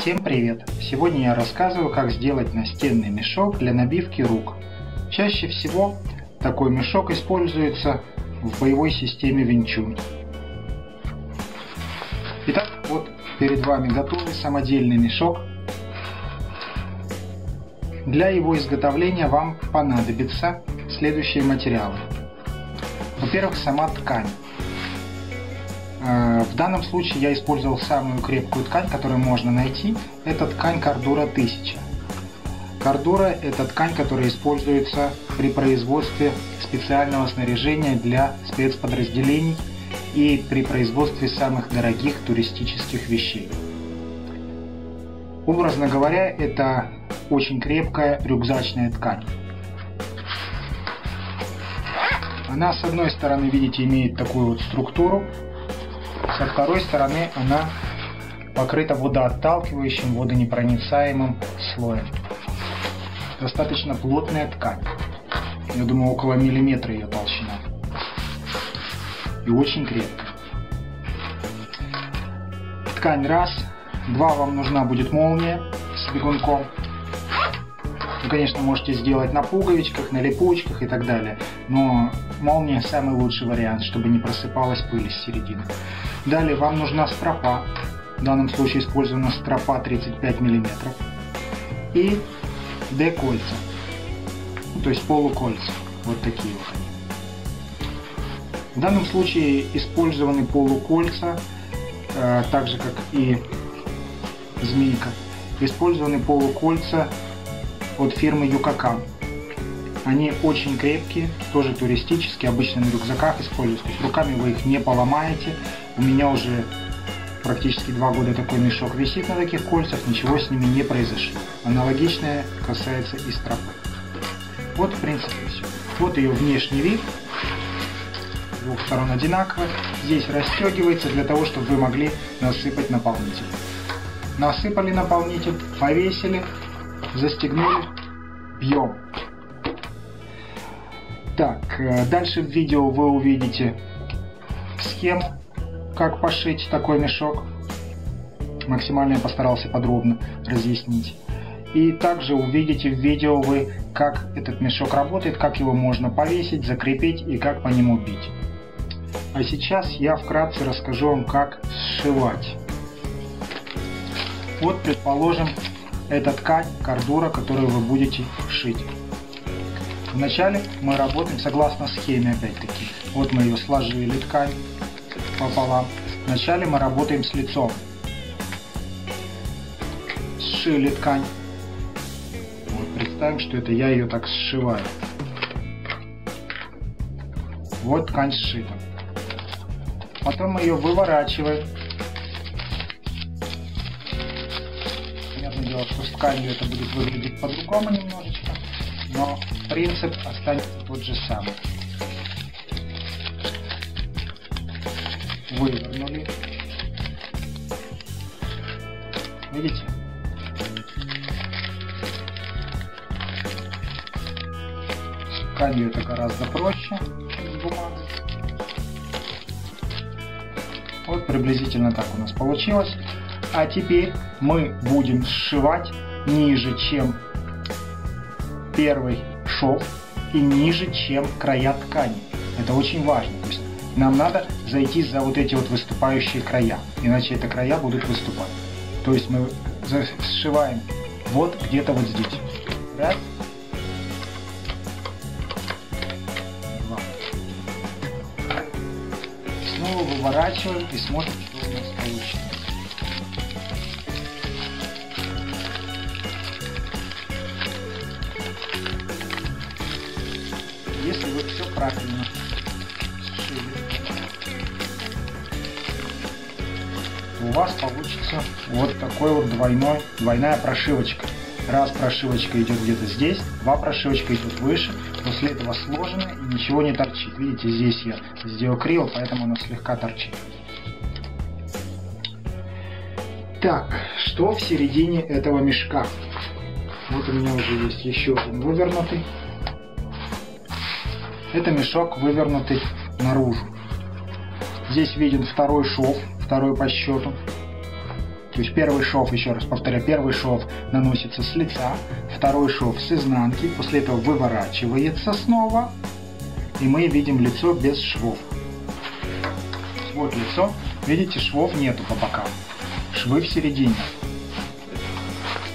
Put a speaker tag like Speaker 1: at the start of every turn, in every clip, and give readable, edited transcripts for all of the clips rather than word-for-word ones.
Speaker 1: Всем привет! Сегодня я рассказываю, как сделать настенный мешок для набивки рук. Чаще всего такой мешок используется в боевой системе Wing Chun. Итак, вот перед вами готовый самодельный мешок. Для его изготовления вам понадобятся следующие материалы. Во-первых, сама ткань. В данном случае я использовал самую крепкую ткань, которую можно найти. Это ткань Cordura 1000. Cordura – это ткань, которая используется при производстве специального снаряжения для спецподразделений и при производстве самых дорогих туристических вещей. Образно говоря, это очень крепкая рюкзачная ткань. Она с одной стороны, видите, имеет такую вот структуру. Со второй стороны она покрыта водоотталкивающим, водонепроницаемым слоем. Достаточно плотная ткань. Я думаю, около миллиметра ее толщина. И очень крепкая. Ткань раз. Два, вам нужна будет молния с бегунком. Вы, конечно, можете сделать на пуговичках, на липучках и так далее. Но молния самый лучший вариант, чтобы не просыпалась пыль из середины. Далее вам нужна стропа. В данном случае использована стропа 35 мм. И D-кольца. То есть полукольца. Вот такие вот они. В данном случае использованы полукольца, так же как и змейка. Использованы полукольца от фирмы Юкакан. Они очень крепкие, тоже туристические, обычно на рюкзаках используются. То есть руками вы их не поломаете. У меня уже практически 2 года такой мешок висит на таких кольцах, ничего с ними не произошло. Аналогичное касается и стропы. Вот в принципе все. Вот ее внешний вид. С двух сторон одинаково. Здесь расстегивается для того, чтобы вы могли насыпать наполнитель. Насыпали наполнитель, повесили, застегнули, бьем. Так, дальше в видео вы увидите схему, как пошить такой мешок. Максимально я постарался подробно разъяснить. И также увидите в видео вы, как этот мешок работает, как его можно повесить, закрепить и как по нему бить. А сейчас я вкратце расскажу вам, как сшивать. Вот, предположим, это ткань Cordura, которую вы будете шить. Вначале мы работаем согласно схеме, опять-таки. Вот мы ее сложили, ткань пополам. Вначале мы работаем с лицом. Сшили ткань. Вот представим, что это я ее так сшиваю. Вот ткань сшита. Потом мы ее выворачиваем. Понятное дело, что с тканью это будет выглядеть по-другому немножечко, но принцип останется тот же самый. Вывернули. Видите? С тканью это гораздо проще, чем с бумагой. Вот приблизительно так у нас получилось. А теперь мы будем сшивать ниже, чем первый шов, и ниже, чем края ткани. Это очень важно. То есть нам надо зайти за вот эти вот выступающие края, иначе эти края будут выступать. То есть мы сшиваем вот где-то вот здесь. Раз. Два. Снова выворачиваем и смотрим, что у нас получилось. Если вы все правильно сшили, то у вас получится вот такой вот двойная прошивочка. Раз прошивочка идет где-то здесь, два прошивочка идет выше, после этого сложено и ничего не торчит. Видите, здесь я сделал криво, поэтому оно слегка торчит. Так, что в середине этого мешка? Вот у меня уже есть еще один вывернутый. Это мешок вывернутый наружу. Здесь виден второй шов, второй по счету. То есть первый шов, еще раз повторяю, первый шов наносится с лица, второй шов с изнанки, после этого выворачивается снова, и мы видим лицо без швов. Вот лицо, видите, швов нету по бокам, швы в середине.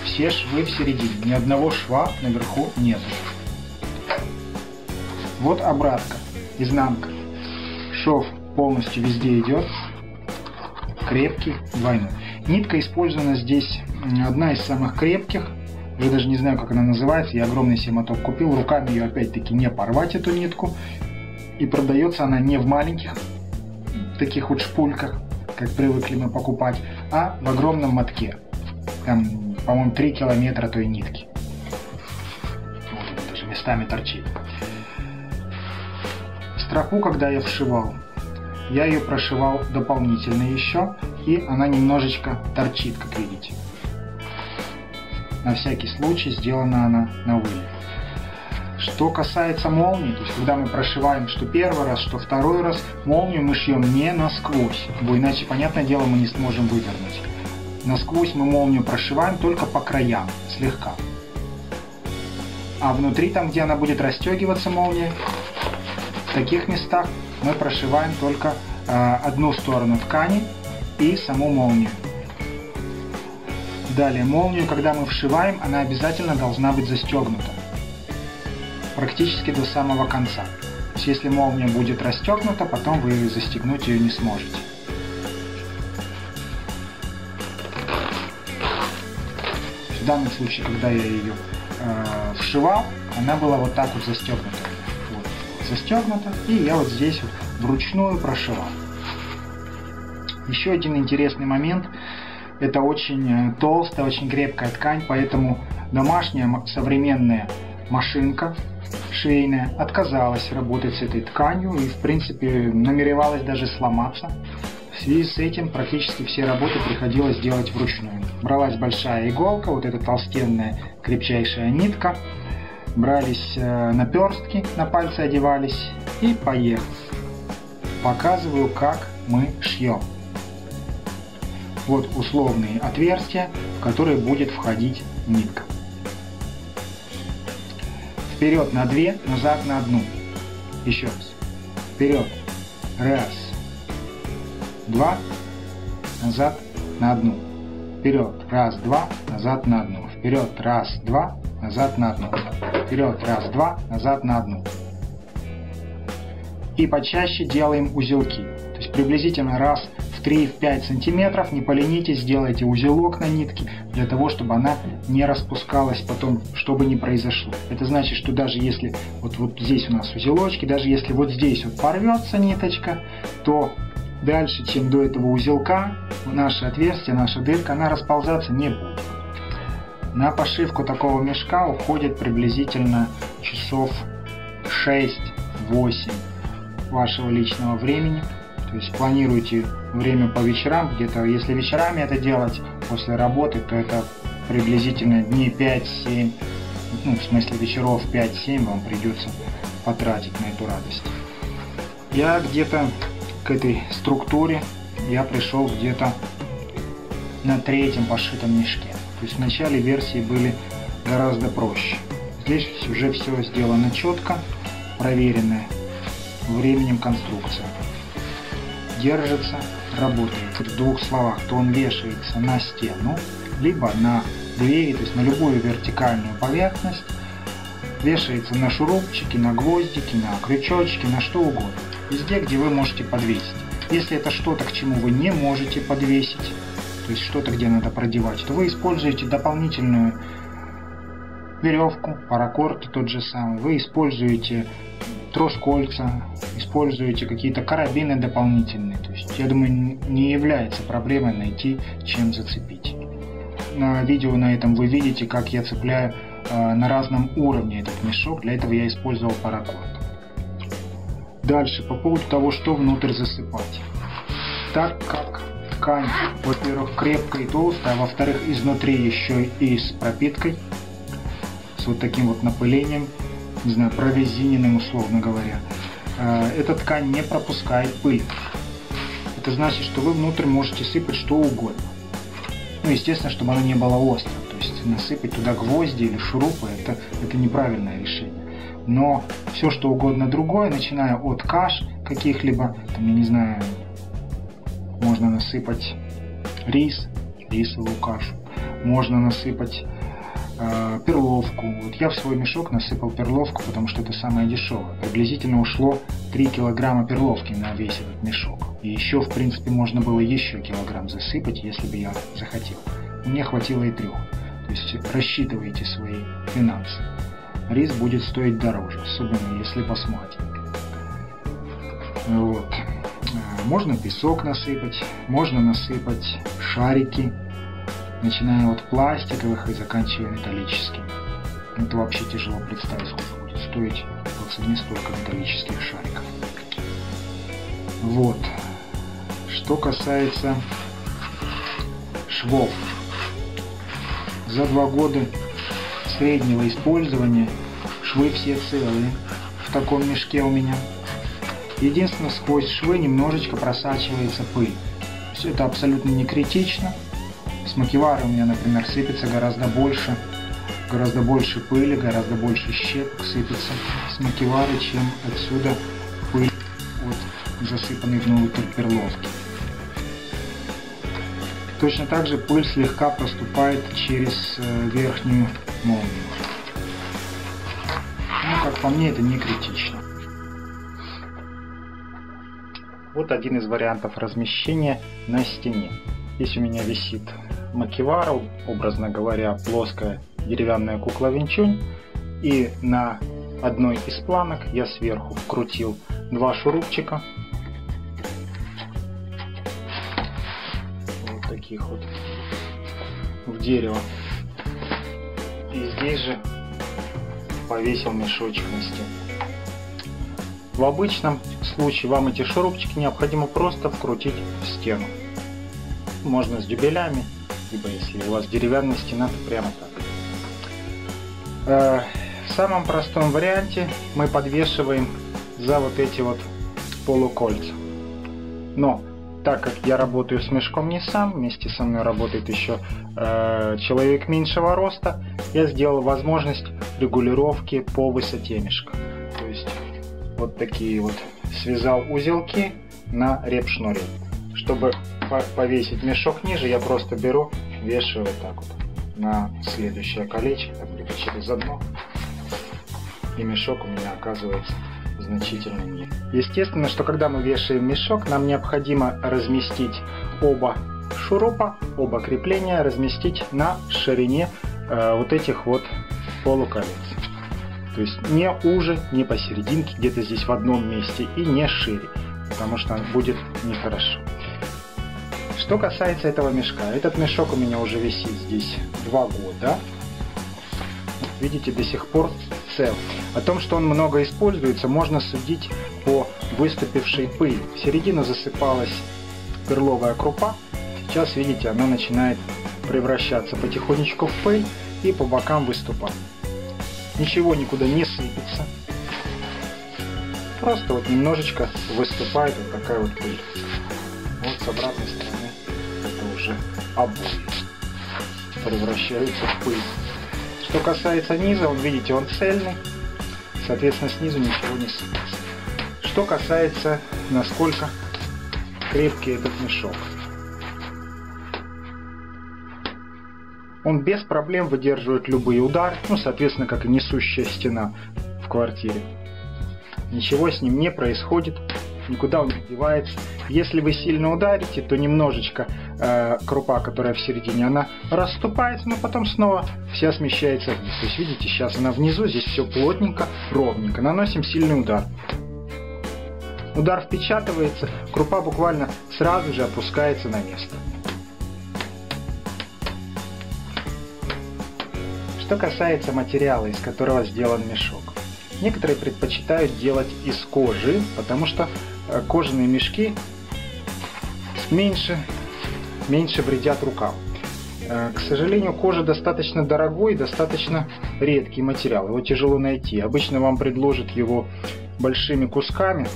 Speaker 1: Все швы в середине, ни одного шва наверху нету. Вот обратка, изнанка. Шов полностью везде идет, крепкий, двойной. Нитка использована здесь одна из самых крепких. Я даже не знаю, как она называется. Я огромный себе моток купил. Руками ее опять-таки не порвать, эту нитку. И продается она не в маленьких таких вот шпульках, как привыкли мы покупать, а в огромном мотке. Там, по-моему, 3 километра той нитки. Вот она даже местами торчит. Стропу, когда я вшивал, я ее прошивал дополнительно еще, и она немножечко торчит, как видите. На всякий случай сделана она на вылет. Что касается молнии, то есть когда мы прошиваем что первый раз, что второй раз, молнию мы шьем не насквозь, бо иначе, понятное дело, мы не сможем вывернуть. Насквозь мы молнию прошиваем только по краям, слегка. А внутри, там где она будет расстегиваться, молния, в таких местах мы прошиваем только одну сторону ткани и саму молнию. Далее, молнию, когда мы вшиваем, она обязательно должна быть застегнута. Практически до самого конца. То есть, если молния будет расстегнута, потом вы застегнуть ее не сможете. В данном случае, когда я ее вшивал, она была вот так вот застегнута. Вот, застегнута, и я вот здесь вот вручную прошивал. Еще один интересный момент. Это очень толстая, очень крепкая ткань, поэтому домашняя современная машинка швейная отказалась работать с этой тканью и, в принципе, намеревалась даже сломаться. В связи с этим практически все работы приходилось делать вручную. Бралась большая иголка, вот эта толстенная, крепчайшая нитка, брались наперстки, на пальцы одевались и поехали. Показываю, как мы шьем. Вот условные отверстия, в которые будет входить нитка. Вперед на 2, назад на 1. Еще раз. Вперед. Раз. 2. Назад на 1. Вперед. Раз, 2. Назад на 1. Вперед. Раз, 2. Назад на 1. Вперед. Раз, 2. Назад на 1. И почаще делаем узелки. То есть приблизительно раз в 3-5 сантиметров, не поленитесь, сделайте узелок на нитке, для того, чтобы она не распускалась потом, что бы ни произошло. Это значит, что даже если вот здесь у нас узелочки, даже если вот здесь вот порвется ниточка, то дальше, чем до этого узелка, наше отверстие, наша дырка, она расползаться не будет. На пошивку такого мешка уходит приблизительно часов 6-8 вашего личного времени. То есть планируйте время по вечерам, где-то, если вечерами это делать после работы, то это приблизительно дней 5-7, ну, в смысле вечеров 5-7 вам придется потратить на эту радость. Я где-то к этой структуре я пришел где-то на 3-м пошитом мешке. То есть в начале версии были гораздо проще. Здесь уже все сделано четко, проверенная временем конструкция. Держится, работает. В двух словах, то он вешается на стену, либо на двери, то есть на любую вертикальную поверхность, вешается на шурупчики, на гвоздики, на крючочки, на что угодно. Везде, где вы можете подвесить. Если это что-то, к чему вы не можете подвесить, то есть что-то, где надо продевать, то вы используете дополнительную веревку, паракорд тот же самый, вы используете трос-кольца, используете какие-то карабины дополнительные. То есть, я думаю, не является проблемой найти, чем зацепить. На видео на этом вы видите, как я цепляю на разном уровне этот мешок. Для этого я использовал паракорд. Дальше, по поводу того, что внутрь засыпать. Так как ткань, во-первых, крепкая и толстая, а во-вторых, изнутри еще и с пропиткой, с вот таким вот напылением, не знаю, прорезиненным, условно говоря, эта ткань не пропускает пыль. Это значит, что вы внутрь можете сыпать что угодно. Ну, естественно, чтобы оно не было острым. То есть насыпать туда гвозди или шурупы это неправильное решение. Но все что угодно другое, начиная от каш каких-либо, там, я не знаю, можно насыпать рис, рисовую кашу, можно насыпать перловку. Вот я в свой мешок насыпал перловку, потому что это самое дешевое. Приблизительно ушло 3 килограмма перловки на весь этот мешок. И еще, в принципе, можно было еще килограмм засыпать, если бы я захотел. Мне хватило и 3. То есть рассчитывайте свои финансы. Рис будет стоить дороже, особенно если басмати. Вот. Можно песок насыпать, можно насыпать шарики, начиная от пластиковых и заканчивая металлическими. Это вообще тяжело представить, сколько будет стоить по цене столько металлических шариков. Вот. Что касается швов. За 2 года среднего использования швы все целые в таком мешке у меня. Единственное, сквозь швы немножечко просачивается пыль. Все это абсолютно не критично. С макевары у меня, например, сыпется гораздо больше пыли, гораздо больше щепок сыпется с макевары, чем отсюда пыль от засыпанной внутрь перловки. Точно так же пыль слегка проступает через верхнюю молнию. Ну, как по мне, это не критично. Вот один из вариантов размещения на стене. Здесь у меня висит макевара, образно говоря, плоская деревянная кукла Винчунь. И на одной из планок я сверху вкрутил 2 шурупчика. Вот таких вот в дерево. И здесь же повесил мешочек на стену. В обычном случае вам эти шурупчики необходимо просто вкрутить в стену. Можно с дюбелями, либо если у вас деревянная стена, то прямо так. В самом простом варианте мы подвешиваем за вот эти вот полукольца. Но так как я работаю с мешком не сам, вместе со мной работает еще человек меньшего роста, я сделал возможность регулировки по высоте мешка. То есть вот такие вот связал узелки на репшнуре. Чтобы повесить мешок ниже, я просто беру, вешаю вот так вот на следующее колечко, там, либо через одно, и мешок у меня оказывается значительно ниже. Естественно, что когда мы вешаем мешок, нам необходимо разместить оба шурупа, оба крепления разместить на ширине вот этих вот полуколец. То есть не уже, не посерединке, где-то здесь в одном месте, и не шире, потому что будет нехорошо. Что касается этого мешка, этот мешок у меня уже висит здесь 2 года. Видите, до сих пор цел. О том, что он много используется, можно судить по выступившей пыли. В середину засыпалась перловая крупа. Сейчас, видите, она начинает превращаться потихонечку в пыль и по бокам выступать. Ничего никуда не сыпется. Просто вот немножечко выступает вот такая вот пыль. Вот с обратной стороны это уже обои превращаются в пыль. Что касается низа, вот видите, он цельный, соответственно, снизу ничего не сыпется. Что касается, насколько крепкий этот мешок. Он без проблем выдерживает любые удары, ну, соответственно, как и несущая стена в квартире. Ничего с ним не происходит, никуда он не девается. Если вы сильно ударите, то немножечко крупа, которая в середине, она расступается, но потом снова вся смещается вниз. То есть, видите, сейчас она внизу, здесь все плотненько, ровненько. Наносим сильный удар. Удар впечатывается, крупа буквально сразу же опускается на место. Что касается материала, из которого сделан мешок. Некоторые предпочитают делать из кожи, потому что кожаные мешки меньше вредят рукам. К сожалению, кожа достаточно дорогой, достаточно редкий материал. Его тяжело найти. Обычно вам предложат его большими кусками.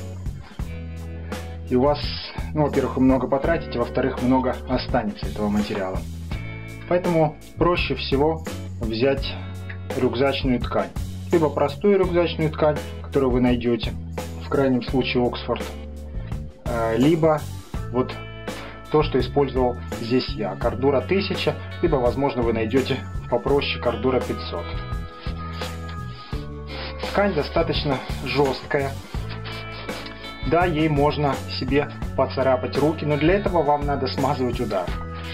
Speaker 1: И у вас, ну, во-первых, вы много потратите, во-вторых, много останется этого материала. Поэтому проще всего взять рюкзачную ткань. Либо простую рюкзачную ткань, которую вы найдете, в крайнем случае Оксфорд, либо вот то, что использовал здесь я, Cordura 1000, либо, возможно, вы найдете попроще Cordura 500. Ткань достаточно жесткая. Да, ей можно себе поцарапать руки, но для этого вам надо смазывать удар.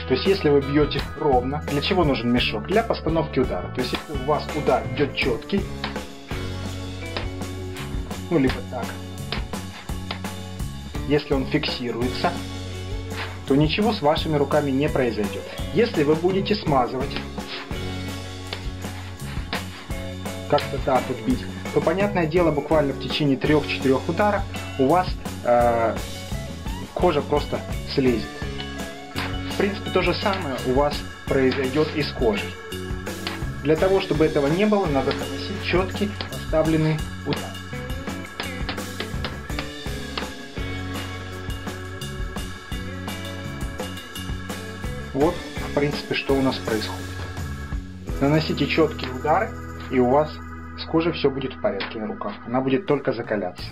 Speaker 1: То есть, если вы бьете ровно, для чего нужен мешок? Для постановки удара. То есть, если у вас удар идет четкий, ну, либо так, если он фиксируется, то ничего с вашими руками не произойдет. Если вы будете смазывать, как-то так вот бить, то, понятное дело, буквально в течение 3-4 ударов у вас кожа просто слезет. В принципе, то же самое у вас произойдет и с кожей. Для того, чтобы этого не было, надо наносить четкий поставленный удар. Вот, в принципе, что у нас происходит. Наносите четкие удары, и у вас с кожей все будет в порядке на руках. Она будет только закаляться.